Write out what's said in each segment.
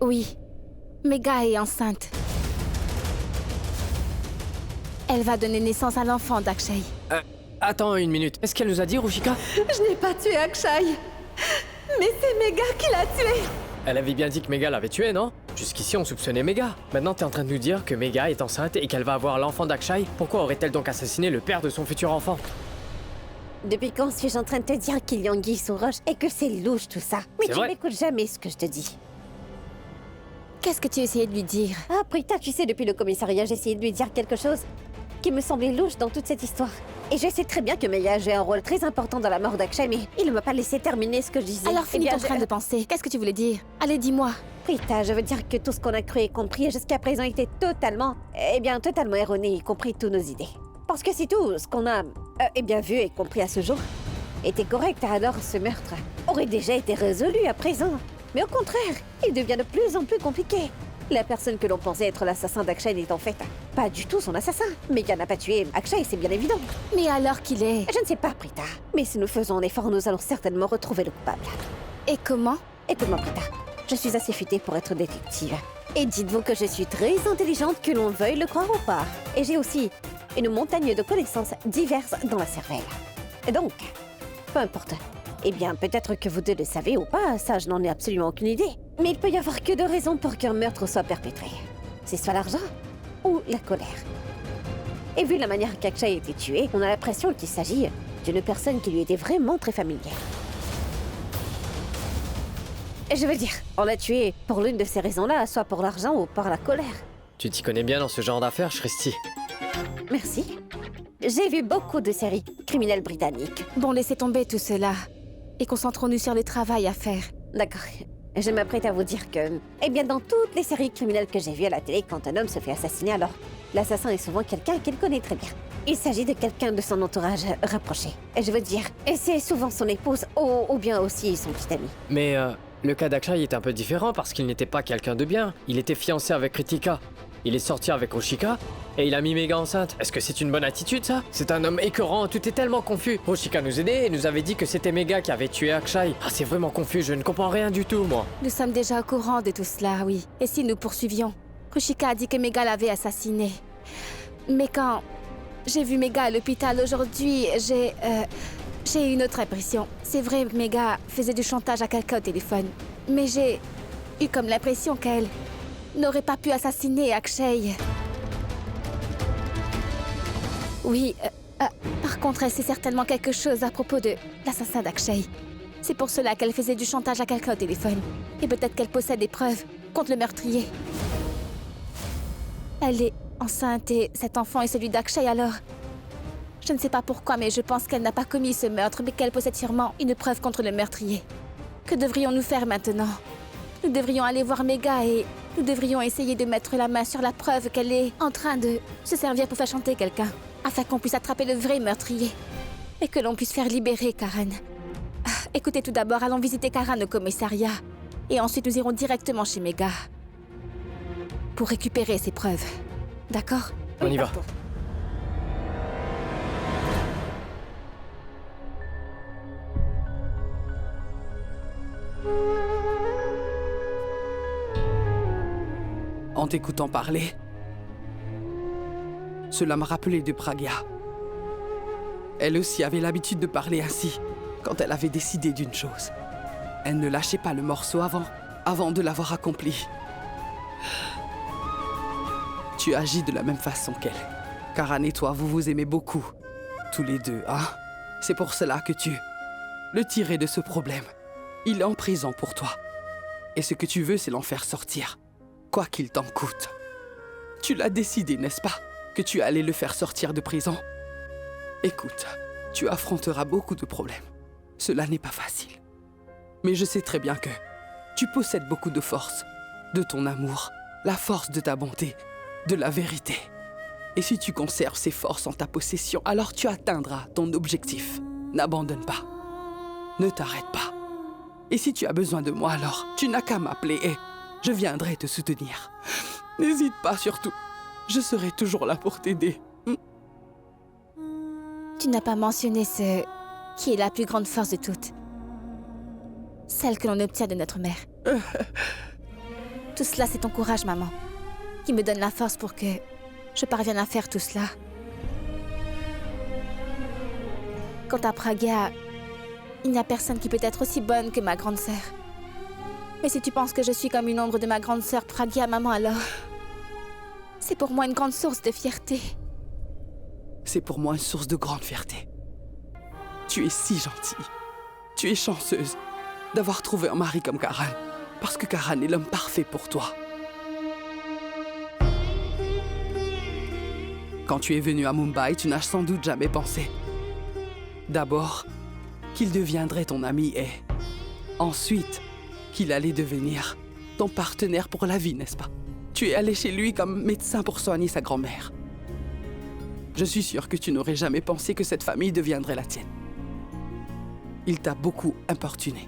Oui, Megha est enceinte. Elle va donner naissance à l'enfant d'Akshay. Attends une minute. Est-ce qu'elle nous a dit, Ruchika? Je n'ai pas tué Akshay. Mais c'est Megha qui l'a tué. Elle avait bien dit que Megha l'avait tué, non? Jusqu'ici, on soupçonnait Megha. Maintenant, t'es en train de nous dire que Megha est enceinte et qu'elle va avoir l'enfant d'Akshay? Pourquoi aurait-elle donc assassiné le père de son futur enfant? Depuis quand suis-je en train de te dire qu'il y a anguille sous roche et que c'est louche tout ça? Mais C'est tu vrai. n'écoutes jamais ce que je te dis. Qu'est-ce que tu essayais de lui dire? Ah, Prita, tu sais, depuis le commissariat, j'ai essayé de lui dire quelque chose qui me semblait louche dans toute cette histoire. Et je sais très bien que Megha a joué un rôle très important dans la mort d'Akshay, mais il ne m'a pas laissé terminer ce que je disais. Alors Eh finis bien, ton train de penser. Qu'est-ce que tu voulais dire? Allez, dis-moi. Prita, je veux dire que tout ce qu'on a cru et compris jusqu'à présent était totalement erroné, y compris toutes nos idées. Parce que si tout ce qu'on a, vu et compris à ce jour était correct, alors ce meurtre aurait déjà été résolu à présent. Mais au contraire, il devient de plus en plus compliqué. La personne que l'on pensait être l'assassin d'Akshay n'est en fait pas du tout son assassin. Megha n'a pas tué Akshay, c'est bien évident. Mais alors qu'il est... Je ne sais pas, Prita. Mais si nous faisons un effort, nous allons certainement retrouver le coupable. Et comment? Écoute-moi, Prita. Je suis assez futée pour être détective. Et dites-vous que je suis très intelligente, que l'on veuille le croire ou pas. Et j'ai aussi une montagne de connaissances diverses dans la cervelle. Et donc, peu importe. Eh bien, peut-être que vous deux le savez ou pas, ça je n'en ai absolument aucune idée. Mais il peut y avoir que deux raisons pour qu'un meurtre soit perpétré. C'est soit l'argent ou la colère. Et vu la manière qu'Akshay a été tué, on a l'impression qu'il s'agit d'une personne qui lui était vraiment très familière. Et je veux dire, on l'a tué pour l'une de ces raisons-là, soit pour l'argent ou par la colère. Tu t'y connais bien dans ce genre d'affaires, Shristi. Merci. J'ai vu beaucoup de séries criminelles britanniques. Bon, laissez tomber tout cela. Et concentrons-nous sur le travail à faire. D'accord. Je m'apprête à vous dire que, dans toutes les séries criminelles que j'ai vues à la télé, quand un homme se fait assassiner, alors l'assassin est souvent quelqu'un qu'il connaît très bien. Il s'agit de quelqu'un de son entourage rapproché. Et je veux dire, et c'est souvent son épouse ou bien aussi son petit ami. Mais le cas d'Akshay est un peu différent parce qu'il n'était pas quelqu'un de bien. Il était fiancé avec Ritika. Il est sorti avec Ruchika et il a mis Megha enceinte. Est-ce que c'est une bonne attitude, ça? C'est un homme écœurant, tout est tellement confus. Ruchika nous aidait et nous avait dit que c'était Megha qui avait tué Akshay. Ah, c'est vraiment confus, je ne comprends rien du tout, moi. Nous sommes déjà au courant de tout cela, oui. Et si nous poursuivions? Ruchika a dit que Megha l'avait assassiné. Mais quand j'ai vu Megha à l'hôpital aujourd'hui, j'ai eu une autre impression. C'est vrai, Megha faisait du chantage à quelqu'un au téléphone. Mais j'ai eu comme l'impression qu'elle n'aurait pas pu assassiner Akshay. Oui, par contre, elle sait certainement quelque chose à propos de l'assassin d'Akshay. C'est pour cela qu'elle faisait du chantage à quelqu'un au téléphone. Et peut-être qu'elle possède des preuves contre le meurtrier. Elle est enceinte et cet enfant est celui d'Akshay, alors... Je ne sais pas pourquoi, mais je pense qu'elle n'a pas commis ce meurtre, mais qu'elle possède sûrement une preuve contre le meurtrier. Que devrions-nous faire maintenant? Nous devrions aller voir Megha et nous devrions essayer de mettre la main sur la preuve qu'elle est en train de se servir pour faire chanter quelqu'un, afin qu'on puisse attraper le vrai meurtrier et que l'on puisse faire libérer Karan. Écoutez, tout d'abord, allons visiter Karan au commissariat et ensuite nous irons directement chez Megha pour récupérer ses preuves. D'accord? On y va. Partons. En t'écoutant parler, cela m'a rappelé de Pragya. Elle aussi avait l'habitude de parler ainsi quand elle avait décidé d'une chose. Elle ne lâchait pas le morceau avant de l'avoir accompli. Tu agis de la même façon qu'elle. Karan et toi, vous vous aimez beaucoup. Tous les deux, hein? C'est pour cela que tu le tirais de ce problème. Il est en prison pour toi. Et ce que tu veux, c'est l'en faire sortir. Quoi qu'il t'en coûte. Tu l'as décidé, n'est-ce pas? Que tu allais le faire sortir de prison. Écoute, tu affronteras beaucoup de problèmes. Cela n'est pas facile. Mais je sais très bien que tu possèdes beaucoup de force. De ton amour, la force de ta bonté, de la vérité. Et si tu conserves ces forces en ta possession, alors tu atteindras ton objectif. N'abandonne pas. Ne t'arrête pas. Et si tu as besoin de moi, alors tu n'as qu'à m'appeler et je viendrai te soutenir. N'hésite pas surtout. Je serai toujours là pour t'aider. Tu n'as pas mentionné ce qui est la plus grande force de toutes. Celle que l'on obtient de notre mère. Tout cela, c'est ton courage, maman, qui me donne la force pour que je parvienne à faire tout cela. Quant à Pragya, il n'y a personne qui peut être aussi bonne que ma grande sœur. Mais si tu penses que je suis comme une ombre de ma grande sœur Pragya, maman, alors... c'est pour moi une grande source de fierté. C'est pour moi une source de grande fierté. Tu es si gentille. Tu es chanceuse d'avoir trouvé un mari comme Karan. Parce que Karan est l'homme parfait pour toi. Quand tu es venu à Mumbai, tu n'as sans doute jamais pensé. D'abord, qu'il deviendrait ton ami et... ensuite, qu'il allait devenir ton partenaire pour la vie, n'est-ce pas? Tu es allé chez lui comme médecin pour soigner sa grand-mère. Je suis sûre que tu n'aurais jamais pensé que cette famille deviendrait la tienne. Il t'a beaucoup importuné.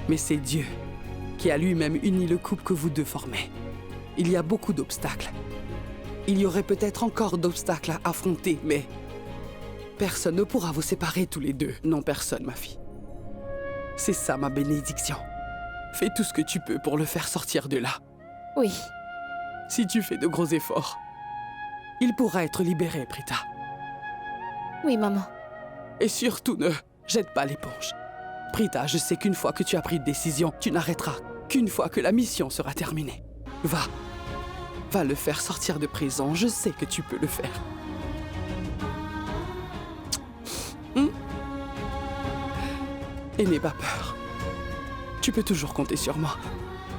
Mais c'est Dieu qui a lui-même uni le couple que vous deux formez. Il y a beaucoup d'obstacles. Il y aurait peut-être encore d'obstacles à affronter, mais... personne ne pourra vous séparer tous les deux. Non, personne, ma fille. C'est ça, ma bénédiction. Fais tout ce que tu peux pour le faire sortir de là. Oui. Si tu fais de gros efforts, il pourra être libéré, Prita. Oui, maman. Et surtout, ne jette pas l'éponge. Prita, je sais qu'une fois que tu as pris de décision, tu n'arrêteras qu'une fois que la mission sera terminée. Va le faire sortir de prison, je sais que tu peux le faire. Et n'aie pas peur. Tu peux toujours compter sur moi,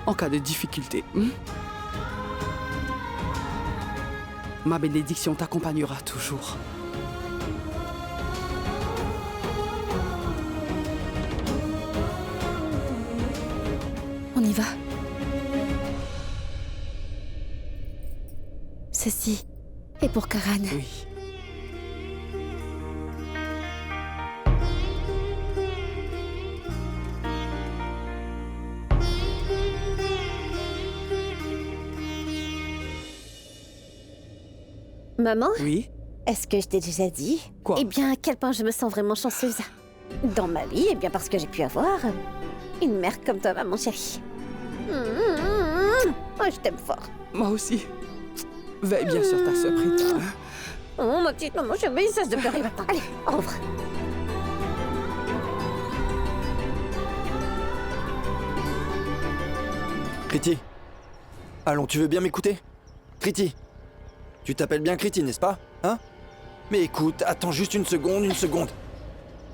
en cas de difficulté. Ma bénédiction t'accompagnera toujours. On y va. Ceci est pour Karan. Oui. Maman, Oui? est-ce que je t'ai déjà dit? Quoi? Eh bien, à quel point je me sens vraiment chanceuse. Dans ma vie, eh bien parce que j'ai pu avoir une mère comme toi, maman chérie. Oh, je t'aime fort. Moi aussi. Veille bien sur ta sœur, Prita. Oh, ma petite maman chérie, cesse de pleurer maintenant. Allez, ouvre. Kriti. Allons, tu veux bien m'écouter? Kriti. Tu t'appelles bien Kriti, n'est-ce pas? Hein? Mais écoute, attends juste une seconde.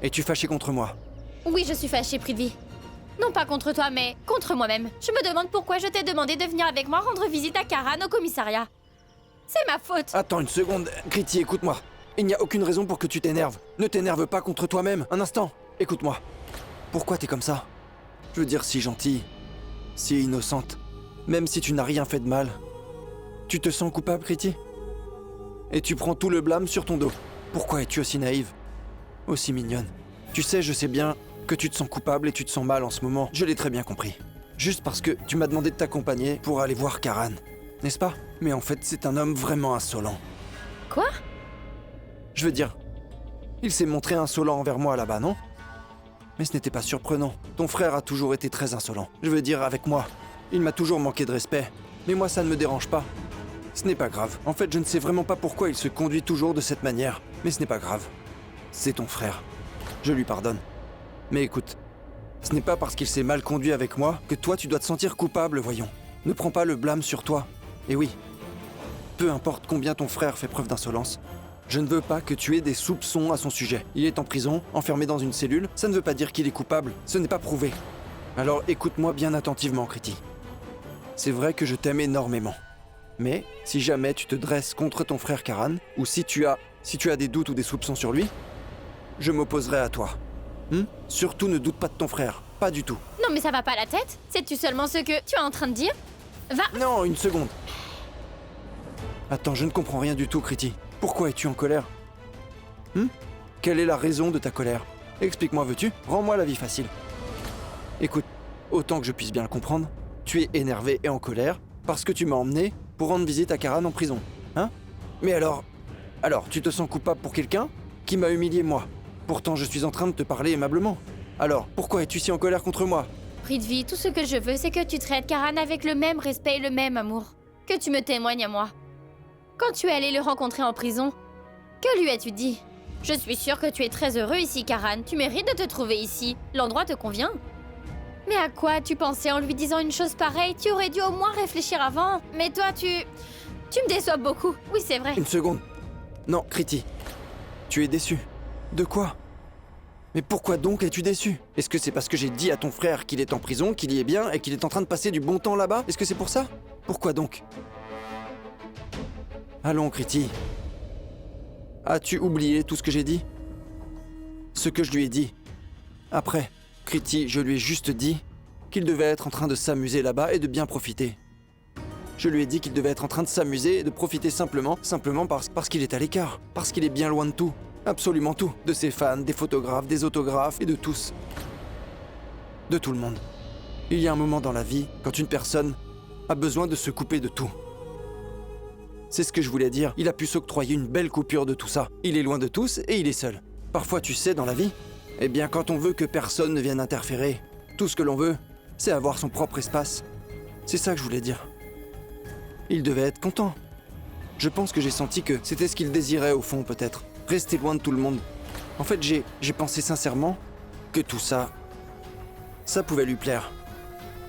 Es-tu fâché contre moi? Oui, je suis fâchée, Prithvi. Non pas contre toi, mais contre moi-même. Je me demande pourquoi je t'ai demandé de venir avec moi rendre visite à Karan au commissariat. C'est ma faute. Attends une seconde. Kriti, écoute-moi. Il n'y a aucune raison pour que tu t'énerves. Ne t'énerve pas contre toi-même. Un instant. Écoute-moi. Pourquoi t'es comme ça? Je veux dire, si gentille, si innocente. Même si tu n'as rien fait de mal. Tu te sens coupable, Kriti? Et tu prends tout le blâme sur ton dos. Pourquoi es-tu aussi naïve? Aussi mignonne. Tu sais, je sais bien que tu te sens coupable et tu te sens mal en ce moment. Je l'ai très bien compris. Juste parce que tu m'as demandé de t'accompagner pour aller voir Karan. N'est-ce pas? Mais en fait, c'est un homme vraiment insolent. Quoi? Je veux dire, il s'est montré insolent envers moi là-bas, non? Mais ce n'était pas surprenant. Ton frère a toujours été très insolent. Je veux dire, avec moi. Il m'a toujours manqué de respect. Mais moi, ça ne me dérange pas. Ce n'est pas grave. En fait, je ne sais vraiment pas pourquoi il se conduit toujours de cette manière. Mais ce n'est pas grave. C'est ton frère. Je lui pardonne. Mais écoute, ce n'est pas parce qu'il s'est mal conduit avec moi que toi tu dois te sentir coupable, voyons. Ne prends pas le blâme sur toi. Et oui, peu importe combien ton frère fait preuve d'insolence, je ne veux pas que tu aies des soupçons à son sujet. Il est en prison, enfermé dans une cellule, ça ne veut pas dire qu'il est coupable, ce n'est pas prouvé. Alors écoute-moi bien attentivement, Kriti. C'est vrai que je t'aime énormément. Mais si jamais tu te dresses contre ton frère Karan, ou si tu as des doutes ou des soupçons sur lui, je m'opposerai à toi. Surtout ne doute pas de ton frère, pas du tout. Non mais ça va pas la tête? Sais-tu seulement ce que tu es en train de dire? Va! Non, une seconde. Attends, je ne comprends rien du tout, Kriti. Pourquoi es-tu en colère? Quelle est la raison de ta colère? Explique-moi, veux-tu? Rends-moi la vie facile. Écoute, autant que je puisse bien le comprendre, tu es énervé et en colère parce que tu m'as emmené pour rendre visite à Karan en prison, hein? Mais alors, tu te sens coupable pour quelqu'un qui m'a humilié moi. Pourtant, je suis en train de te parler aimablement. Alors, pourquoi es-tu si en colère contre moi? Prithvi, tout ce que je veux, c'est que tu traites Karan avec le même respect et le même amour. Que tu me témoignes à moi. Quand tu es allé le rencontrer en prison, que lui as-tu dit? Je suis sûre que tu es très heureux ici, Karan. Tu mérites de te trouver ici. L'endroit te convient. Mais à quoi tu pensais en lui disant une chose pareille? Tu aurais dû au moins réfléchir avant. Mais toi, tu me déçois beaucoup. Oui, c'est vrai. Une seconde. Non, Kriti. Tu es déçu. De quoi? Mais pourquoi donc es-tu déçu? Est-ce que c'est parce que j'ai dit à ton frère qu'il est en prison, qu'il y est bien et qu'il est en train de passer du bon temps là-bas? Est-ce que c'est pour ça? Pourquoi donc? Allons, Kriti. As-tu oublié tout ce que j'ai dit? Ce que je lui ai dit. Après, Kriti, je lui ai juste dit qu'il devait être en train de s'amuser là-bas et de bien profiter. Je lui ai dit qu'il devait être en train de s'amuser et de profiter simplement parce qu'il est à l'écart, parce qu'il est bien loin de tout. Absolument tout. De ses fans, des photographes, des autographes et de tous. De tout le monde. Il y a un moment dans la vie quand une personne a besoin de se couper de tout. C'est ce que je voulais dire. Il a pu s'octroyer une belle coupure de tout ça. Il est loin de tous et il est seul. Parfois, tu sais, dans la vie, eh bien, quand on veut que personne ne vienne interférer, tout ce que l'on veut, c'est avoir son propre espace. C'est ça que je voulais dire. Il devait être content. Je pense que j'ai senti que c'était ce qu'il désirait au fond, peut-être. Rester loin de tout le monde. En fait, j'ai pensé sincèrement que tout ça, ça pouvait lui plaire.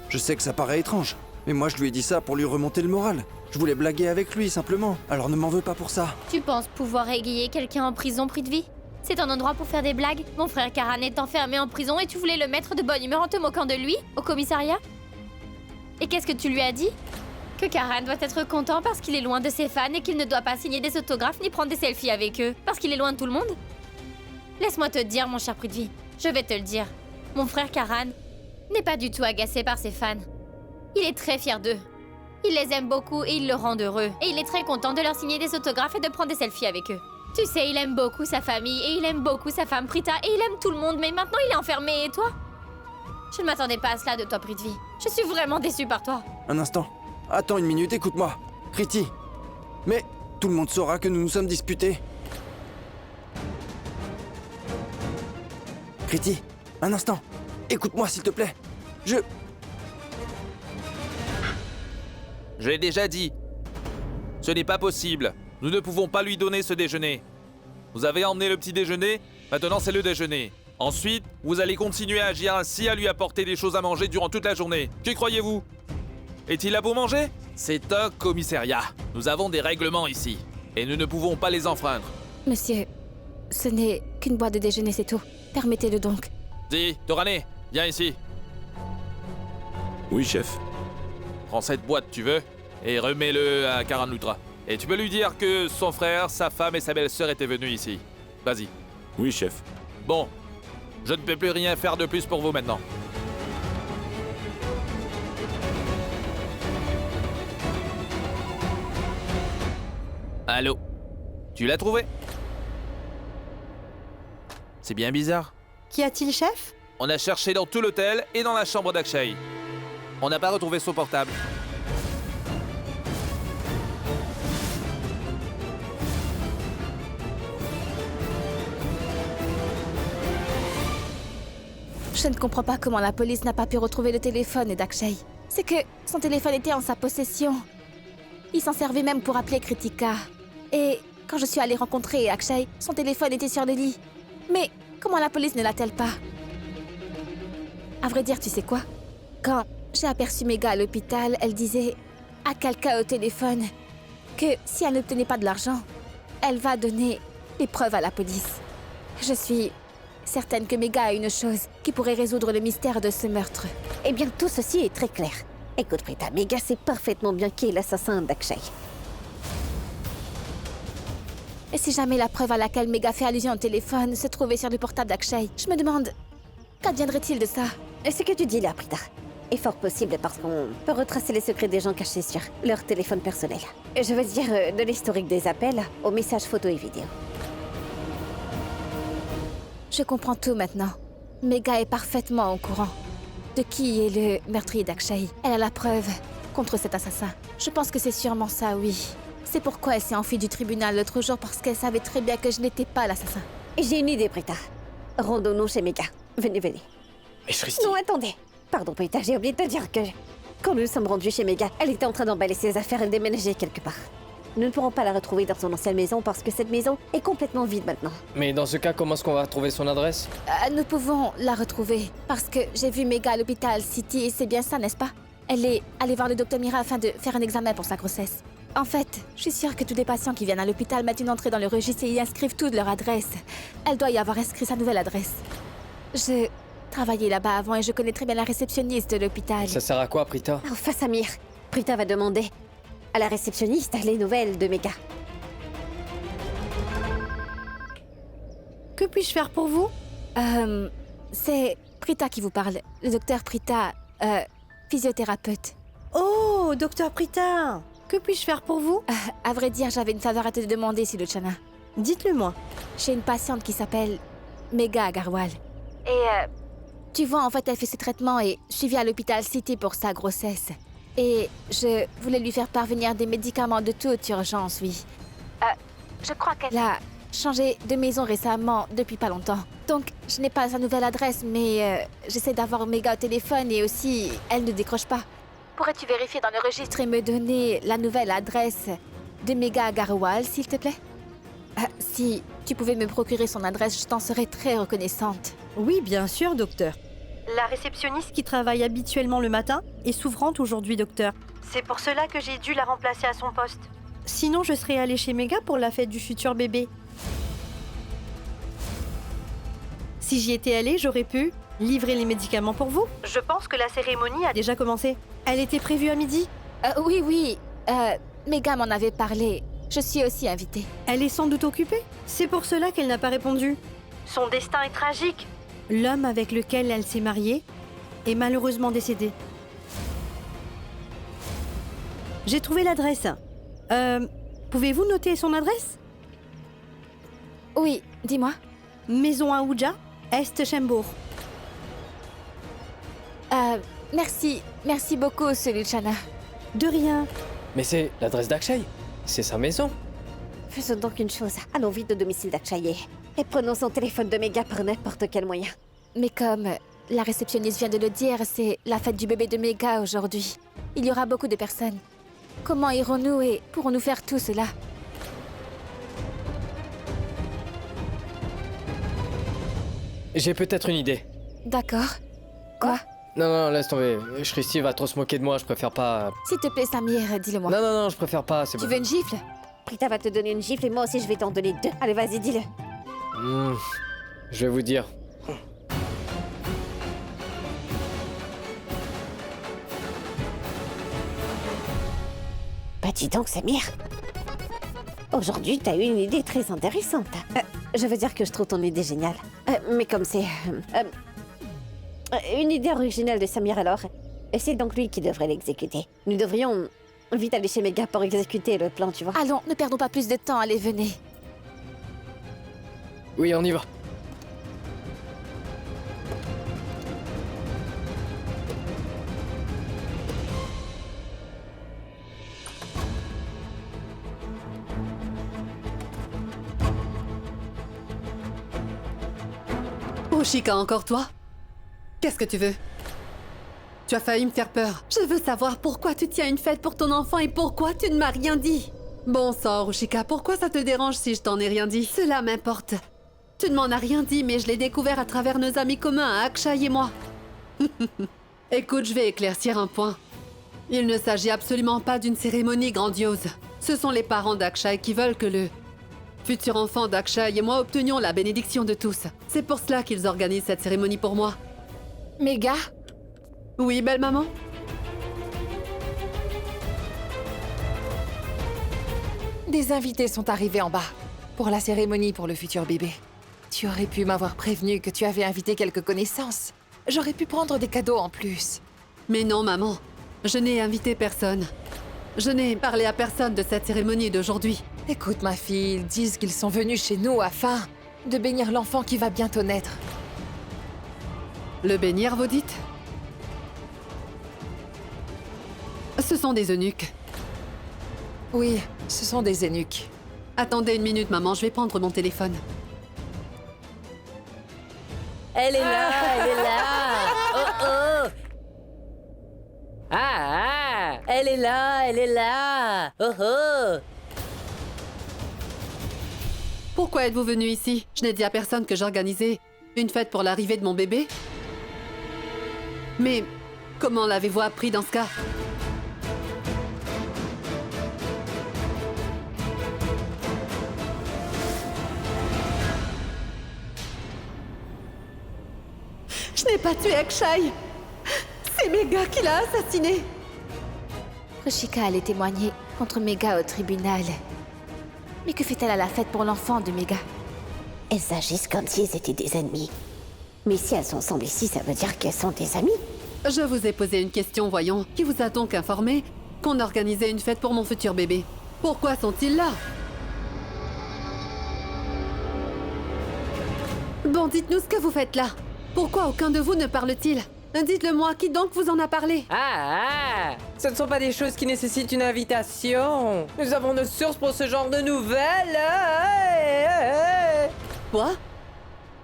Je sais que ça paraît étrange, mais moi je lui ai dit ça pour lui remonter le moral. Je voulais blaguer avec lui, simplement. Alors ne m'en veux pas pour ça. Tu penses pouvoir égayer quelqu'un en prison, Prithvi? C'est un endroit pour faire des blagues? Mon frère Karan est enfermé en prison et tu voulais le mettre de bonne humeur en te moquant de lui, au commissariat? Et qu'est-ce que tu lui as dit? Que Karan doit être content parce qu'il est loin de ses fans et qu'il ne doit pas signer des autographes ni prendre des selfies avec eux, parce qu'il est loin de tout le monde? Laisse-moi te dire, mon cher Prithvi, je vais te le dire. Mon frère Karan n'est pas du tout agacé par ses fans. Il est très fier d'eux. Il les aime beaucoup et il le rend heureux. Et il est très content de leur signer des autographes et de prendre des selfies avec eux. Tu sais, il aime beaucoup sa famille et il aime beaucoup sa femme Prita et il aime tout le monde, mais maintenant il est enfermé et toi? Je ne m'attendais pas à cela de toi, Prithvi. Je suis vraiment déçue par toi. Un instant. Attends une minute, écoute-moi. Kriti. Mais tout le monde saura que nous nous sommes disputés. Kriti, un instant. Écoute-moi, s'il te plaît. Je l'ai déjà dit. Ce n'est pas possible. Nous ne pouvons pas lui donner ce déjeuner. Vous avez emmené le petit déjeuner, maintenant c'est le déjeuner. Ensuite, vous allez continuer à agir ainsi, à lui apporter des choses à manger durant toute la journée. Que croyez-vous? Est-il là pour manger? C'est un commissariat. Nous avons des règlements ici. Et nous ne pouvons pas les enfreindre. Monsieur, ce n'est qu'une boîte de déjeuner, c'est tout. Permettez-le donc. Dis, Torane, viens ici. Oui, chef. Prends cette boîte, tu veux, et remets-le à Karan Lutra. Et tu peux lui dire que son frère, sa femme et sa belle-sœur étaient venus ici. Vas-y. Oui, chef. Bon, je ne peux plus rien faire de plus pour vous maintenant. Allô? Tu l'as trouvé? C'est bien bizarre. Qu'y a-t-il, chef? On a cherché dans tout l'hôtel et dans la chambre d'Akshay. On n'a pas retrouvé son portable. Je ne comprends pas comment la police n'a pas pu retrouver le téléphone d'Akshay. C'est que son téléphone était en sa possession. Il s'en servait même pour appeler Kritika. Et quand je suis allée rencontrer Akshay, son téléphone était sur le lit. Mais comment la police ne l'a-t-elle pas? À vrai dire, tu sais quoi? Quand j'ai aperçu Megha à l'hôpital, elle disait à quelqu'un au téléphone que si elle n'obtenait pas de l'argent, elle va donner les preuves à la police. Je suis certaine que Megha a une chose qui pourrait résoudre le mystère de ce meurtre. Eh bien, tout ceci est très clair. Écoute, Prita, Megha sait parfaitement bien qui est l'assassin d'Akshay. Et si jamais la preuve à laquelle Megha fait allusion au téléphone se trouvait sur le portable d'Akshay, je me demande, qu'adviendrait-il de ça? Et ce que tu dis là, Prita, est fort possible parce qu'on peut retracer les secrets des gens cachés sur leur téléphone personnel. Je veux dire, de l'historique des appels aux messages photos et vidéos. Je comprends tout maintenant. Megha est parfaitement au courant de qui est le meurtrier d'Akshay. Elle a la preuve contre cet assassin. Je pense que c'est sûrement ça, oui. C'est pourquoi elle s'est enfuie du tribunal l'autre jour, parce qu'elle savait très bien que je n'étais pas l'assassin. J'ai une idée, Prita. Rendons-nous chez Megha. Venez, venez. Mais Shristi... Non, attendez. Pardon, Prita, j'ai oublié de te dire que... Quand nous sommes rendus chez Mega, elle était en train d'emballer ses affaires et de déménager quelque part. Nous ne pourrons pas la retrouver dans son ancienne maison parce que cette maison est complètement vide maintenant. Mais dans ce cas, comment est-ce qu'on va trouver son adresse? Nous pouvons la retrouver parce que j'ai vu Mega à l'hôpital City et c'est bien ça, n'est-ce pas? Elle est allée voir le docteur Mira afin de faire un examen pour sa grossesse. En fait, je suis sûre que tous les patients qui viennent à l'hôpital mettent une entrée dans le registre et y inscrivent toute leur adresse. Elle doit y avoir inscrit sa nouvelle adresse. Je travaillais là-bas avant et je connais très bien la réceptionniste de l'hôpital. Ça sert à quoi, Prita? Enfin, Samir, Prita va demander à la réceptionniste les nouvelles de Mega. Que puis-je faire pour vous? C'est Prita qui vous parle. Le docteur Prita, physiothérapeute. Oh, docteur Prita! Que puis-je faire pour vous? À vrai dire, j'avais une faveur à te demander, Silochana. Dites-le moi. J'ai une patiente qui s'appelle Mega Agarwal. Et tu vois, en fait, elle fait ses traitements et suivie à l'hôpital City pour sa grossesse. Et je voulais lui faire parvenir des médicaments de toute urgence, oui. Je crois qu'elle a changé de maison récemment, depuis pas longtemps. Donc, je n'ai pas sa nouvelle adresse, mais j'essaie d'avoir Mega au téléphone et aussi, elle ne décroche pas. Pourrais-tu vérifier dans le registre et me donner la nouvelle adresse de Mega Agarwal, s'il te plaît? Si tu pouvais me procurer son adresse, je t'en serais très reconnaissante. Oui, bien sûr, docteur. La réceptionniste qui travaille habituellement le matin est souffrante aujourd'hui, docteur. C'est pour cela que j'ai dû la remplacer à son poste. Sinon, je serais allée chez Mega pour la fête du futur bébé. Si j'y étais allée, j'aurais pu livrer les médicaments pour vous. Je pense que la cérémonie a déjà commencé. Elle était prévue à midi. Oui. Mega m'en avait parlé. Je suis aussi invitée. Elle est sans doute occupée. C'est pour cela qu'elle n'a pas répondu. Son destin est tragique. L'homme avec lequel elle s'est mariée est malheureusement décédé. J'ai trouvé l'adresse. Pouvez-vous noter son adresse? Oui, dis-moi. Maison Aouja, Est Chembourg. Merci beaucoup, Silochana. De rien. Mais c'est l'adresse d'Akshay. C'est sa maison. Faisons donc une chose. Allons vite au domicile d'Akshay et prenons son téléphone de Mega par n'importe quel moyen. Mais comme la réceptionniste vient de le dire, c'est la fête du bébé de Mega aujourd'hui. Il y aura beaucoup de personnes. Comment irons-nous et pourrons-nous faire tout cela? J'ai peut-être une idée. D'accord. Quoi? Non, laisse tomber. Shristi va trop se moquer de moi, je préfère pas... S'il te plaît, Samir, dis-le-moi. Non, je préfère pas, c'est bon. Tu veux une gifle? Prita va te donner une gifle et moi aussi je vais t'en donner 2. Allez, vas-y, dis-le. Je vais vous dire. Bah dis donc, Samir. Aujourd'hui, t'as eu une idée très intéressante. Je veux dire que je trouve ton idée géniale. Mais comme c'est... une idée originale de Samir alors, et c'est donc lui qui devrait l'exécuter. Nous devrions vite aller chez Mega pour exécuter le plan, tu vois. Allons, ne perdons pas plus de temps, allez, venez. Oui, on y va. Oh, Chica, encore toi? Qu'est-ce que tu veux? Tu as failli me faire peur. Je veux savoir pourquoi tu tiens une fête pour ton enfant et pourquoi tu ne m'as rien dit. Bon sang, Rushika, pourquoi ça te dérange si je t'en ai rien dit? Cela m'importe. Tu ne m'en as rien dit, mais je l'ai découvert à travers nos amis communs, Akshay et moi. Écoute, je vais éclaircir un point. Il ne s'agit absolument pas d'une cérémonie grandiose. Ce sont les parents d'Akshay qui veulent que le futur enfant d'Akshay et moi obtenions la bénédiction de tous. C'est pour cela qu'ils organisent cette cérémonie pour moi. Mega? Oui, belle maman? Des invités sont arrivés en bas pour la cérémonie pour le futur bébé. Tu aurais pu m'avoir prévenu que tu avais invité quelques connaissances. J'aurais pu prendre des cadeaux en plus. Mais non, maman. Je n'ai invité personne. Je n'ai parlé à personne de cette cérémonie d'aujourd'hui. Écoute, ma fille, ils disent qu'ils sont venus chez nous afin de bénir l'enfant qui va bientôt naître. Le bénir, vous dites? Ce sont des eunuques. Oui, ce sont des eunuques. Attendez une minute, maman, je vais prendre mon téléphone. Elle est là, elle est là. Oh oh, Ah, elle est là, elle est là. Oh oh. Pourquoi êtes-vous venu ici? Je n'ai dit à personne que j'organisais une fête pour l'arrivée de mon bébé. Mais comment l'avez-vous appris dans ce cas? Je n'ai pas tué Akshay. C'est Megha qui l'a assassiné. Ruchika allait témoigner contre Megha au tribunal. Mais que fait-elle à la fête pour l'enfant de Megha? Elles agissent comme si elles étaient des ennemis. Mais si elles sont ensemble ici, ça veut dire qu'elles sont des amies. Je vous ai posé une question, voyons. Qui vous a donc informé qu'on organisait une fête pour mon futur bébé? Pourquoi sont-ils là? Bon, dites-nous ce que vous faites là. Pourquoi aucun de vous ne parle-t-il? Dites-le-moi, qui donc vous en a parlé? Ah, ce ne sont pas des choses qui nécessitent une invitation. Nous avons nos sources pour ce genre de nouvelles. Quoi?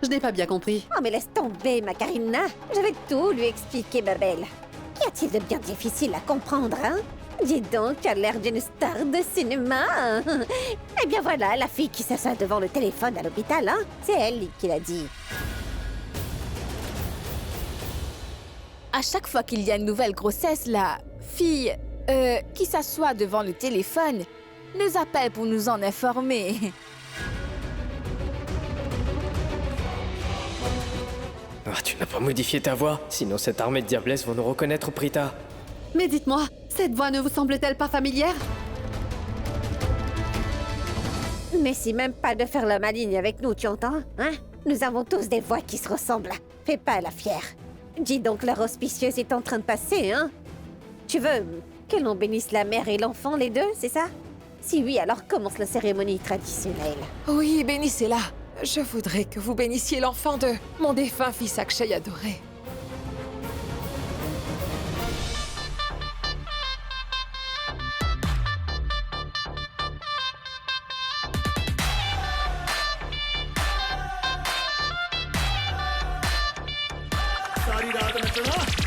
Je n'ai pas bien compris. Oh, mais laisse tomber, ma Karina. Je vais tout lui expliquer, ma belle. Qu'y a-t-il de bien difficile à comprendre, hein? Dis donc, tu as l'air d'une star de cinéma. Eh bien voilà, la fille qui s'assoit devant le téléphone à l'hôpital, hein? C'est elle qui l'a dit. À chaque fois qu'il y a une nouvelle grossesse, la fille qui s'assoit devant le téléphone nous appelle pour nous en informer. Ah, tu n'as pas modifié ta voix, sinon cette armée de diablesses vont nous reconnaître, Prita. Mais dites-moi, cette voix ne vous semble-t-elle pas familière? N'essaie même pas de faire la maligne avec nous, tu entends? Hein? Nous avons tous des voix qui se ressemblent. Fais pas la fière. Dis donc, leur auspicieuse est en train de passer, hein? Tu veux que l'on bénisse la mère et l'enfant, les deux, c'est ça? Si oui, alors commence la cérémonie traditionnelle. Oui, bénissez-la. Je voudrais que vous bénissiez l'enfant de mon défunt fils Akshay adoré.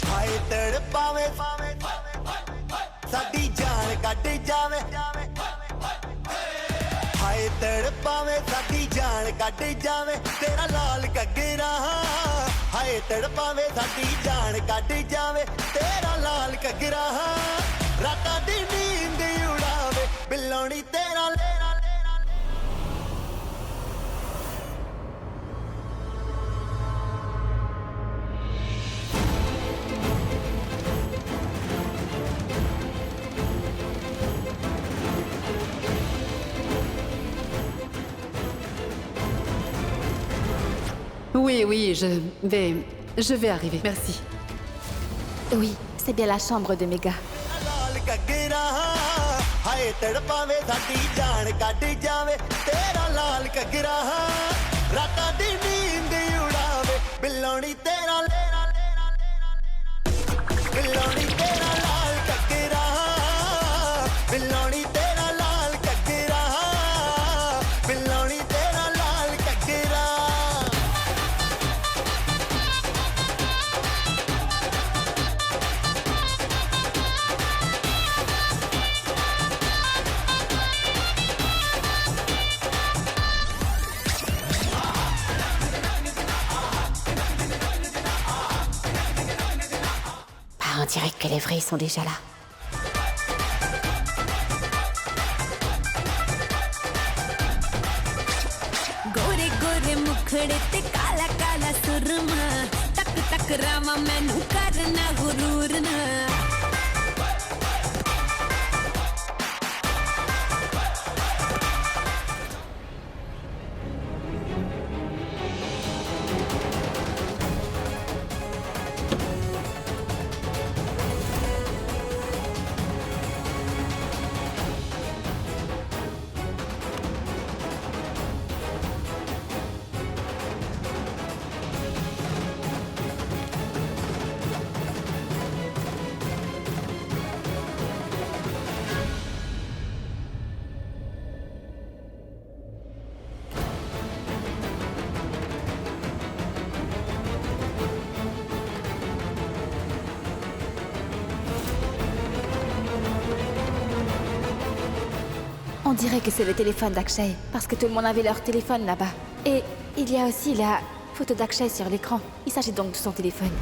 ਹਾਏ ਤੜ ਪਾਵੇ ਸਾਡੀ ਜਾਨ ਕੱਢ ਜਾਵੇ ਹਾਏ ਤੜ ਪਾਵੇ ਸਾਡੀ ਜਾਨ ਕੱਢ ਜਾਵੇ ਤੇਰਾ ਲਾਲ ਘੱਗਰਾ ਹਾਏ ਤੜ ਪਾਵੇ ਸਾਡੀ ਜਾਨ ਕੱਢ ਜਾਵੇ ਤੇਰਾ ਲਾਲ ਘੱਗਰਾ ਰਾਤਾਂ ਦੀ ਨੀਂਦ ਉਡਾਵੇ ਬਿੱਲੋਣੀ ਤੇਰਾ Oui, je vais arriver. Merci. Oui, c'est bien la chambre de Megha. ਲਾਲ ਘੱਗਰਾ ਹਾਏ ਤੜ ਪਾਵੇ ਸਾਡੀ ਜਾਨ ਕੱਢ ਜਾਵੇ ਤੇਰਾ ਲਾਲ ਘੱਗਰਾ ਰਾਤਾਂ ਦੀ ਨੀਂਦ ਉਡਾਵੇ ਬਿੱਲੋਣੀ ਤੇਰਾ ਬਿੱਲੋਣੀ ਤੇਰਾ ਲਾਲ ਘੱਗਰਾ ਬਿੱਲੋਣੀ ਤੇਰਾ ਲਾਲ ਘੱਗਰਾ ਬਿੱਲੋਣੀ ਤੇਰਾ ਲਾਲ ਘੱਗਰਾ Ah, on dirait que les vrais sont déjà là. गोरे गोरे मुखड़े ते काला काला सुरमा तक तक रामा मैनू करना गुरूर ना On dirait que c'est le téléphone d'Akshay, parce que tout le monde avait leur téléphone là-bas. Et il y a aussi la photo d'Akshay sur l'écran. Il s'agit donc de son téléphone.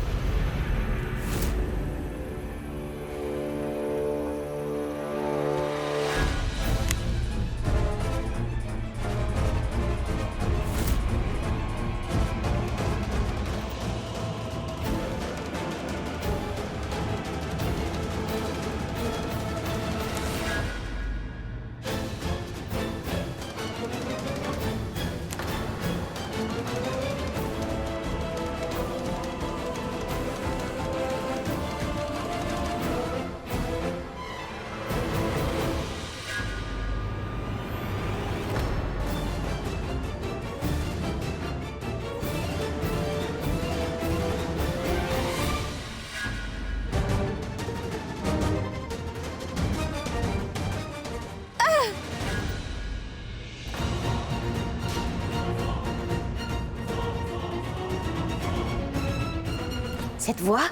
Cette voix?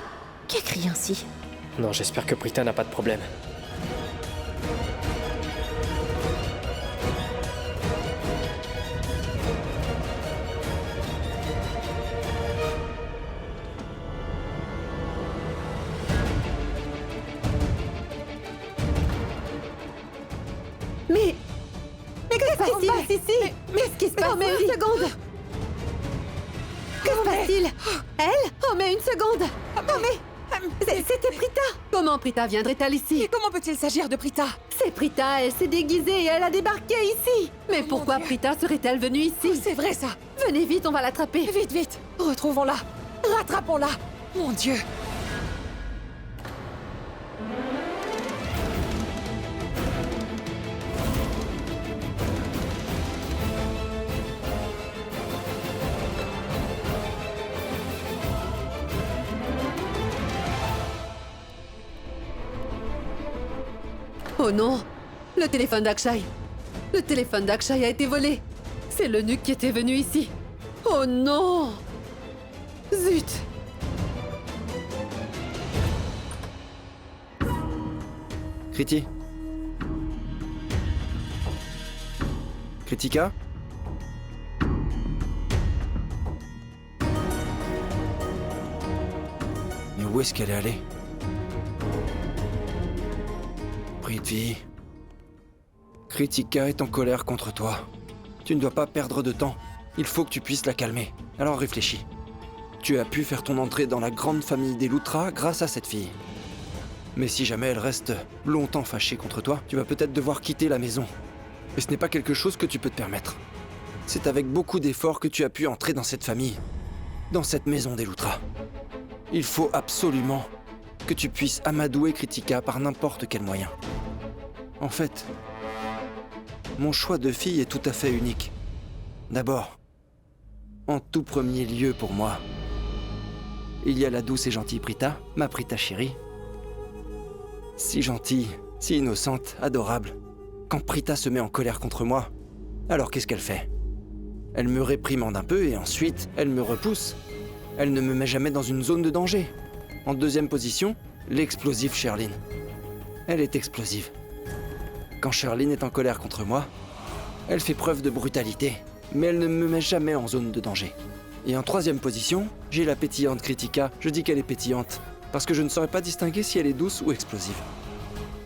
Qui crie ainsi? Non, j'espère que Prita n'a pas de problème. Mais qu'est-ce qui se passe ici? Mais ce qui se passe? Oh, mais une seconde! Que se passe-t-il? Elle? Oh, mais une seconde! Oh, mais... C'était Prita! Comment Prita viendrait-elle ici? Et comment peut-il s'agir de Prita? C'est Prita, elle s'est déguisée et elle a débarqué ici! Mais pourquoi Prita serait-elle venue ici? C'est vrai ça! Venez vite, on va l'attraper! Vite, vite! Retrouvons-la! Rattrapons-la! Mon Dieu! Oh non! Le téléphone d'Akshay! Le téléphone d'Akshay a été volé! C'est l'eunuque qui était venu ici! Oh non! Zut! Kriti? Kritika? Mais où est-ce qu'elle est allée? Prithvi. Kritika est en colère contre toi. Tu ne dois pas perdre de temps. Il faut que tu puisses la calmer. Alors réfléchis. Tu as pu faire ton entrée dans la grande famille des Lutra grâce à cette fille. Mais si jamais elle reste longtemps fâchée contre toi, tu vas peut-être devoir quitter la maison. Et ce n'est pas quelque chose que tu peux te permettre. C'est avec beaucoup d'efforts que tu as pu entrer dans cette famille. Dans cette maison des Lutra. Il faut absolument que tu puisses amadouer Kritika par n'importe quel moyen. En fait, mon choix de fille est tout à fait unique. D'abord, en tout premier lieu pour moi, il y a la douce et gentille Prita, ma Prita chérie. Si gentille, si innocente, adorable. Quand Prita se met en colère contre moi, alors qu'est-ce qu'elle fait? Elle me réprimande un peu et ensuite, elle me repousse. Elle ne me met jamais dans une zone de danger. En deuxième position, l'explosive Sherlyn. Elle est explosive. Quand Sherlyn est en colère contre moi, elle fait preuve de brutalité, mais elle ne me met jamais en zone de danger. Et en troisième position, j'ai la pétillante Kritika. Je dis qu'elle est pétillante, parce que je ne saurais pas distinguer si elle est douce ou explosive.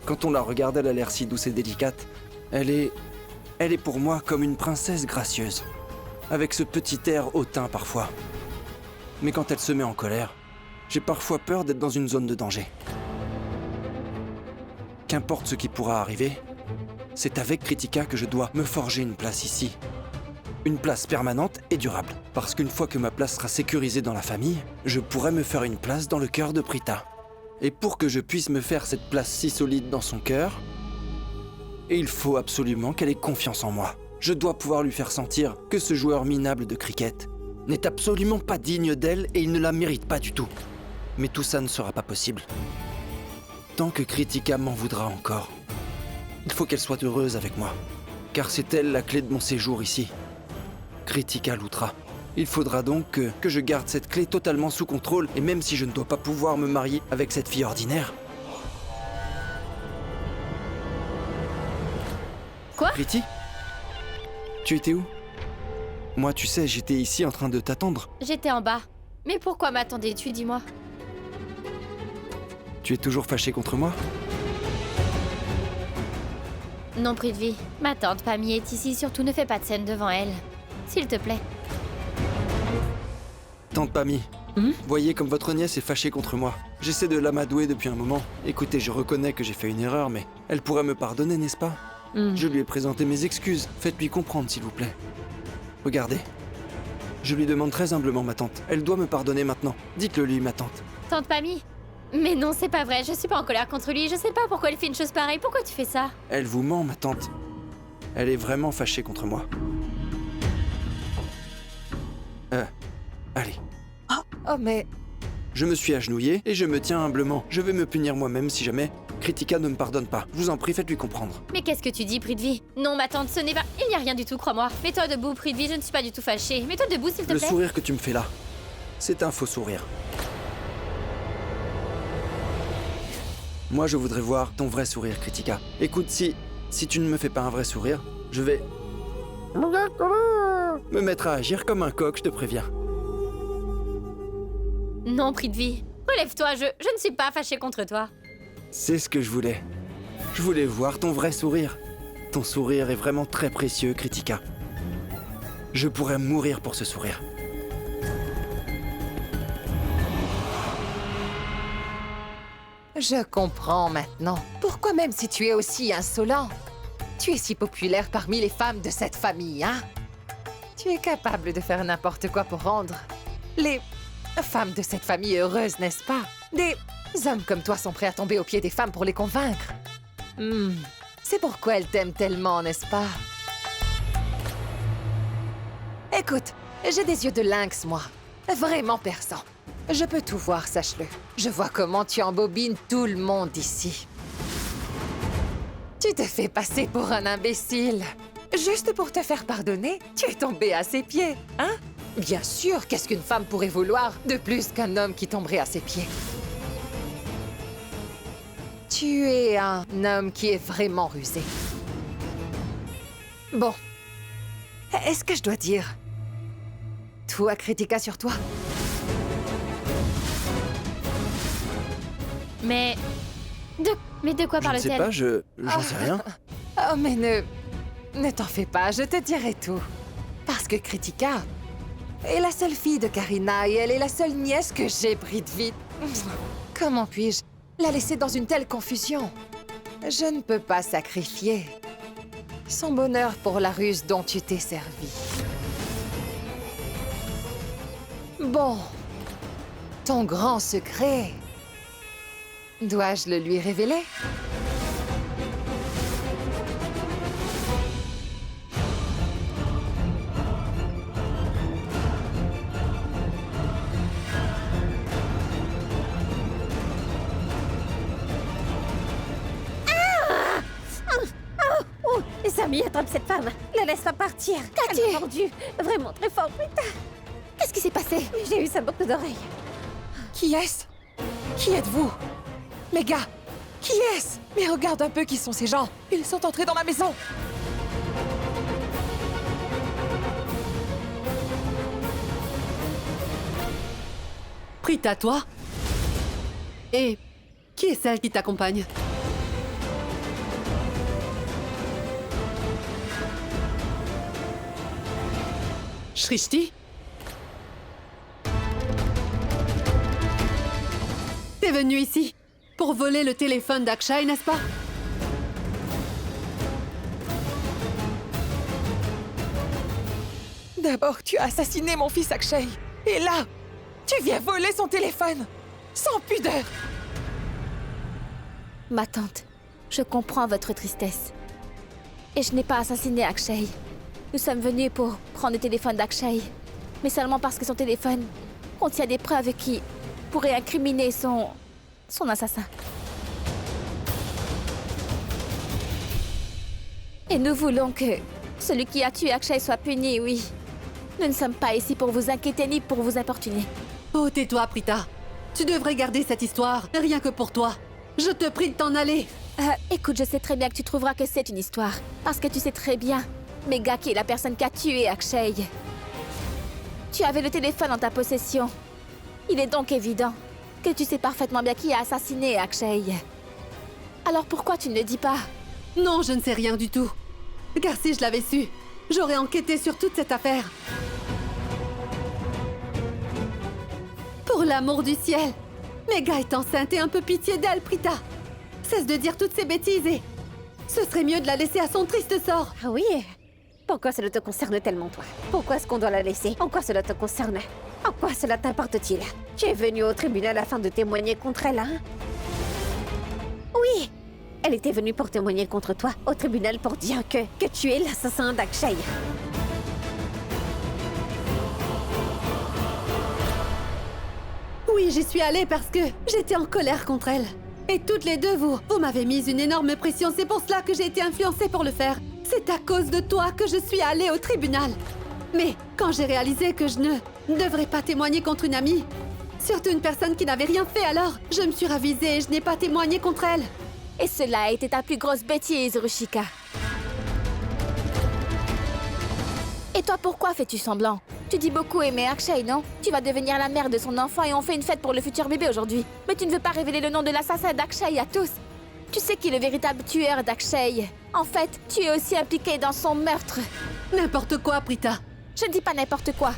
Quand on la regarde, elle a l'air si douce et délicate. Elle est pour moi comme une princesse gracieuse, avec ce petit air hautain parfois. Mais quand elle se met en colère, j'ai parfois peur d'être dans une zone de danger. Qu'importe ce qui pourra arriver, c'est avec Kritika que je dois me forger une place ici. Une place permanente et durable. Parce qu'une fois que ma place sera sécurisée dans la famille, je pourrai me faire une place dans le cœur de Prita. Et pour que je puisse me faire cette place si solide dans son cœur, il faut absolument qu'elle ait confiance en moi. Je dois pouvoir lui faire sentir que ce joueur minable de cricket n'est absolument pas digne d'elle et il ne la mérite pas du tout. Mais tout ça ne sera pas possible tant que Kritika m'en voudra encore. Il faut qu'elle soit heureuse avec moi, car c'est elle la clé de mon séjour ici. Kritika Lutra. Il faudra donc que je garde cette clé totalement sous contrôle, et même si je ne dois pas pouvoir me marier avec cette fille ordinaire. Quoi? Priti? Tu étais où? Moi, tu sais, j'étais ici en train de t'attendre. J'étais en bas. Mais pourquoi m'attendais-tu, dis-moi? Tu es toujours fâché contre moi? Non, Prithvi. Ma tante Pammy est ici, surtout ne fais pas de scène devant elle. S'il te plaît. Tante Pammy, voyez comme votre nièce est fâchée contre moi. J'essaie de l'amadouer depuis un moment. Écoutez, je reconnais que j'ai fait une erreur, mais elle pourrait me pardonner, n'est-ce pas? Je lui ai présenté mes excuses. Faites-lui comprendre, s'il vous plaît. Regardez. Je lui demande très humblement, ma tante. Elle doit me pardonner maintenant. Dites-le lui, ma tante. Tante Pammy? Mais non, c'est pas vrai. Je suis pas en colère contre lui. Je sais pas pourquoi elle fait une chose pareille. Pourquoi tu fais ça? Elle vous ment, ma tante. Elle est vraiment fâchée contre moi. Allez. Oh, mais... Je me suis agenouillé et je me tiens humblement. Je vais me punir moi-même si jamais Kritika ne me pardonne pas. Je vous en prie, faites-lui comprendre. Mais qu'est-ce que tu dis, Prithvi? Non, ma tante, ce n'est pas... Il n'y a rien du tout, crois-moi. Mets-toi debout, Prithvi, je ne suis pas du tout fâchée. Mets-toi debout, s'il te Le plaît. sourire que tu me fais là, c'est un faux sourire. Moi, je voudrais voir ton vrai sourire, Kritika. Écoute, si tu ne me fais pas un vrai sourire, je vais... me mettre à agir comme un coq, je te préviens. Non, Prithvi. Relève-toi, je ne suis pas fâchée contre toi. C'est ce que je voulais. Je voulais voir ton vrai sourire. Ton sourire est vraiment très précieux, Kritika. Je pourrais mourir pour ce sourire. Je comprends maintenant. Pourquoi même si tu es aussi insolent? Tu es si populaire parmi les femmes de cette famille, hein? Tu es capable de faire n'importe quoi pour rendre les femmes de cette famille heureuses, n'est-ce pas? Des hommes comme toi sont prêts à tomber aux pieds des femmes pour les convaincre. C'est pourquoi elles t'aiment tellement, n'est-ce pas? Écoute, j'ai des yeux de lynx, moi. Vraiment perçants. Je peux tout voir, sache-le. Je vois comment tu embobines tout le monde ici. Tu te fais passer pour un imbécile. Juste pour te faire pardonner, tu es tombé à ses pieds, hein? Bien sûr, qu'est-ce qu'une femme pourrait vouloir de plus qu'un homme qui tomberait à ses pieds? Tu es un homme qui est vraiment rusé. Bon. Est-ce que je dois dire toi, Kritika, sur toi? Mais de quoi Je ne parle-t-elle? sais pas, j'en sais rien. Oh, mais ne t'en fais pas, je te dirai tout. Parce que Kritika est la seule fille de Karina et elle est la seule nièce que j'ai, Prithvi. Comment puis-je la laisser dans une telle confusion? Je ne peux pas sacrifier son bonheur pour la ruse dont tu t'es servi. Bon, ton grand secret, dois-je le lui révéler? Samy, attrape cette femme. La laisse pas partir. Elle m'a mordu. Vraiment très fort, putain. Qu'est-ce qui s'est passé? J'ai eu sa boucle d'oreille. Qui est-ce? Qui êtes-vous? Les gars, qui est-ce? Mais regarde un peu qui sont ces gens. Ils sont entrés dans ma maison. Prita, toi? Et qui est celle qui t'accompagne? Shrishti? T'es venu ici pour voler le téléphone d'Akshay, n'est-ce pas? D'abord, tu as assassiné mon fils Akshay. Et là, tu viens voler son téléphone. Sans pudeur. Ma tante, je comprends votre tristesse. Et je n'ai pas assassiné Akshay. Nous sommes venus pour prendre le téléphone d'Akshay. Mais seulement parce que son téléphone contient des preuves qui pourraient incriminer son assassin. Et nous voulons que celui qui a tué Akshay soit puni, oui. Nous ne sommes pas ici pour vous inquiéter ni pour vous importuner. Oh, tais-toi, Prita. Tu devrais garder cette histoire, rien que pour toi. Je te prie de t'en aller. Écoute, je sais très bien que tu trouveras que c'est une histoire. Parce que tu sais très bien, Megha qui est la personne qui a tué Akshay. Tu avais le téléphone en ta possession. Il est donc évident que tu sais parfaitement bien qui a assassiné Akshay. Alors pourquoi tu ne le dis pas? Non, je ne sais rien du tout. Car si je l'avais su, j'aurais enquêté sur toute cette affaire. Pour l'amour du ciel, Megha est enceinte et un peu pitié d'elle, Prita. Cesse de dire toutes ces bêtises et ce serait mieux de la laisser à son triste sort. Ah oui? Pourquoi cela te concerne tellement, toi? Pourquoi est-ce qu'on doit la laisser? En quoi cela te concerne? En quoi cela t'importe-t-il? Tu es venu au tribunal afin de témoigner contre elle, hein? Oui! Elle était venue pour témoigner contre toi, au tribunal pour dire que tu es l'assassin d'Akshay. Oui, j'y suis allée parce que j'étais en colère contre elle. Et toutes les deux, vous m'avez mis une énorme pression. C'est pour cela que j'ai été influencée pour le faire. C'est à cause de toi que je suis allée au tribunal. Mais quand j'ai réalisé que je ne devrais pas témoigner contre une amie, surtout une personne qui n'avait rien fait, alors je me suis ravisée et je n'ai pas témoigné contre elle. Et cela a été ta plus grosse bêtise, Ruchika. Et toi, pourquoi fais-tu semblant? Tu dis beaucoup aimer Akshay, non? Tu vas devenir la mère de son enfant et on fait une fête pour le futur bébé aujourd'hui. Mais tu ne veux pas révéler le nom de l'assassin d'Akshay à tous. Tu sais qui est le véritable tueur d'Akshay. En fait, tu es aussi impliqué dans son meurtre. N'importe quoi, Prita. Je ne dis pas n'importe quoi.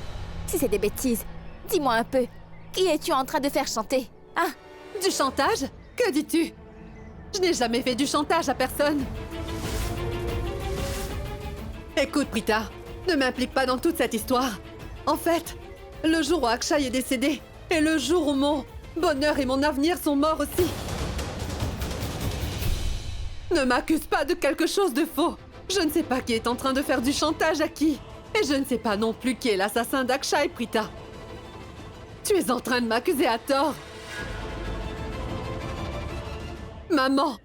Si c'est des bêtises, dis-moi un peu. Qui es-tu en train de faire chanter? Hein? Du chantage? Que dis-tu? Je n'ai jamais fait du chantage à personne. Écoute, Prita, ne m'implique pas dans toute cette histoire. En fait, le jour où Akshay est décédé, et le jour où mon bonheur et mon avenir sont morts aussi. Ne m'accuse pas de quelque chose de faux. Je ne sais pas qui est en train de faire du chantage à qui. Et je ne sais pas non plus qui est l'assassin d'Akshay, Prita. Tu es en train de m'accuser à tort. Maman,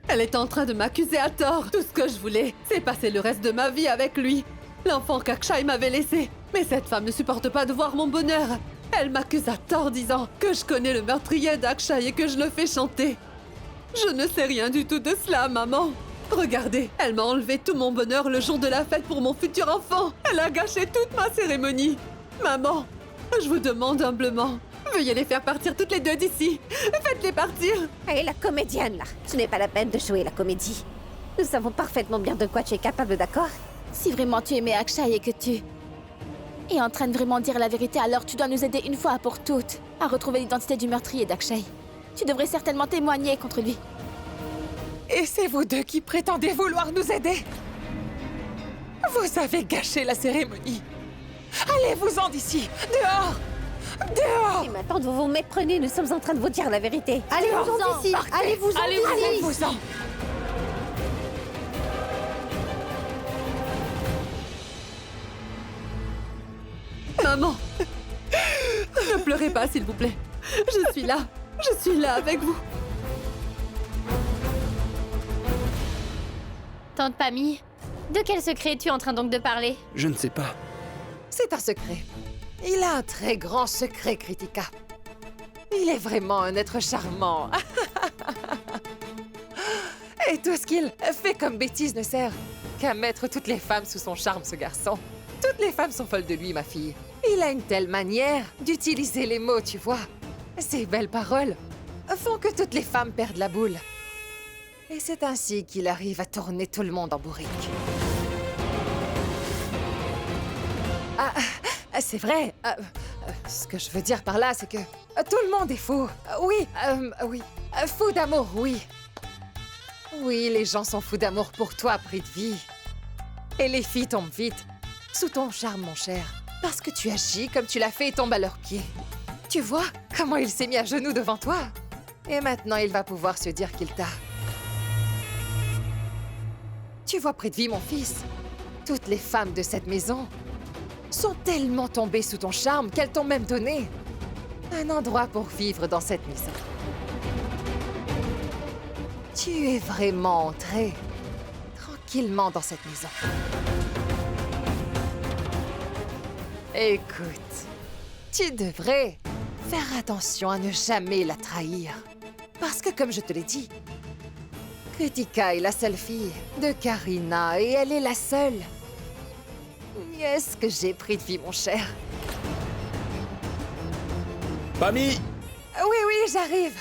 elle est en train de m'accuser à tort. Tout ce que je voulais, c'est passer le reste de ma vie avec lui. L'enfant qu'Akshay m'avait laissé. Mais cette femme ne supporte pas de voir mon bonheur. Elle m'accuse à tort disant que je connais le meurtrier d'Akshay et que je le fais chanter. Je ne sais rien du tout de cela, maman. Regardez, elle m'a enlevé tout mon bonheur le jour de la fête pour mon futur enfant. Elle a gâché toute ma cérémonie. Maman, je vous demande humblement, veuillez les faire partir toutes les deux d'ici. Faites-les partir. Hé, la comédienne, là. Ce n'est pas la peine de jouer la comédie. Nous savons parfaitement bien de quoi tu es capable, d'accord? Si vraiment tu aimais Akshay et que tu es en train de vraiment dire la vérité, alors tu dois nous aider une fois pour toutes à retrouver l'identité du meurtrier d'Akshay. Tu devrais certainement témoigner contre lui. Et c'est vous deux qui prétendez vouloir nous aider? Vous avez gâché la cérémonie. Allez-vous-en d'ici! Dehors! Dehors! Et maintenant, vous vous méprenez, nous sommes en train de vous dire la vérité. Allez-vous-en d'ici! Allez-vous-en d'ici! Allez-vous-en! Maman, ne pleurez pas, s'il vous plaît. Je suis là. Je suis là avec vous. Tante Pammy, de quel secret es-tu en train donc de parler? Je ne sais pas. C'est un secret. Il a un très grand secret, Kritika. Il est vraiment un être charmant. Et tout ce qu'il fait comme bêtise ne sert qu'à mettre toutes les femmes sous son charme, ce garçon. Toutes les femmes sont folles de lui, ma fille. Il a une telle manière d'utiliser les mots, tu vois. Ces belles paroles font que toutes les femmes perdent la boule. Et c'est ainsi qu'il arrive à tourner tout le monde en bourrique. C'est vrai. Ce que je veux dire par là, c'est que tout le monde est fou. Oui. Fou d'amour, oui. Oui, les gens sont fous d'amour pour toi, Prithvi. Et les filles tombent vite sous ton charme, mon cher. Parce que tu agis comme tu l'as fait et tombent à leurs pieds. Tu vois comment il s'est mis à genoux devant toi? Et maintenant, il va pouvoir se dire qu'il t'a... Tu vois, Prithvi, mon fils, toutes les femmes de cette maison sont tellement tombées sous ton charme qu'elles t'ont même donné un endroit pour vivre dans cette maison. Tu es vraiment entré tranquillement dans cette maison. Écoute, tu devrais faire attention à ne jamais la trahir. Parce que, comme je te l'ai dit, Kritika est la seule fille de Karina et elle est la seule nièce que j'ai pris de vie, mon cher. Pammy! Oui, oui, j'arrive.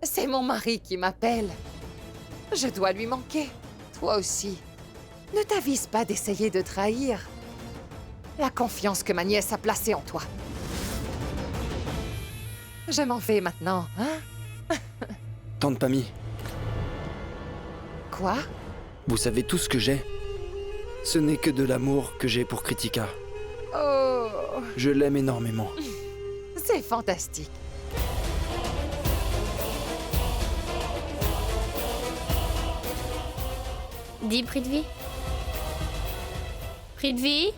C'est mon mari qui m'appelle. Je dois lui manquer. Toi aussi. Ne t'avise pas d'essayer de trahir la confiance que ma nièce a placée en toi. Je m'en vais maintenant, hein? Tante Pammy, Quoi? vous savez tout ce que j'ai. Ce n'est que de l'amour que j'ai pour Kritika. Oh, Je l'aime énormément. c'est fantastique. Dis, Prithvi. Prithvi,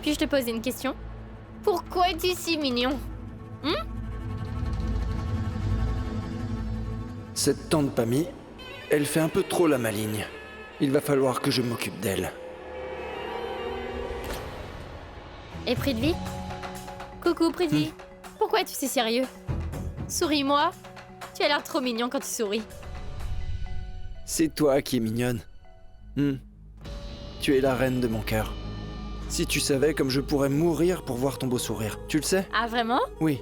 puis-je te poser une question? Pourquoi es-tu si mignon? Cette tante Pammy, elle fait un peu trop la maligne. Il va falloir que je m'occupe d'elle. Et Prithvi? Coucou, Prithvi. Pourquoi es-tu si sérieux? Souris-moi. Tu as l'air trop mignon quand tu souris. C'est toi qui es mignonne. Tu es la reine de mon cœur. Si tu savais comme je pourrais mourir pour voir ton beau sourire. Tu le sais? Ah, vraiment? Oui.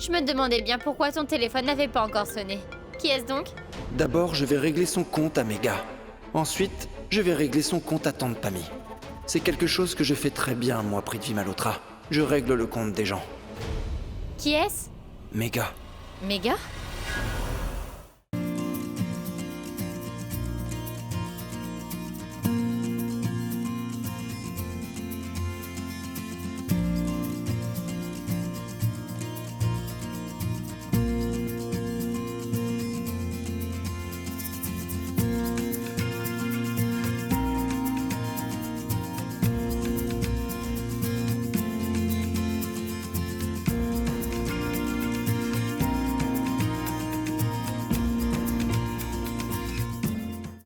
Je me demandais bien pourquoi ton téléphone n'avait pas encore sonné. Qui est-ce donc? D'abord, je vais régler son compte à Mega. Ensuite, je vais régler son compte à tante Pammy. C'est quelque chose que je fais très bien, moi, Prithvi Malhotra. Je règle le compte des gens. Qui est-ce? Mega. Méga?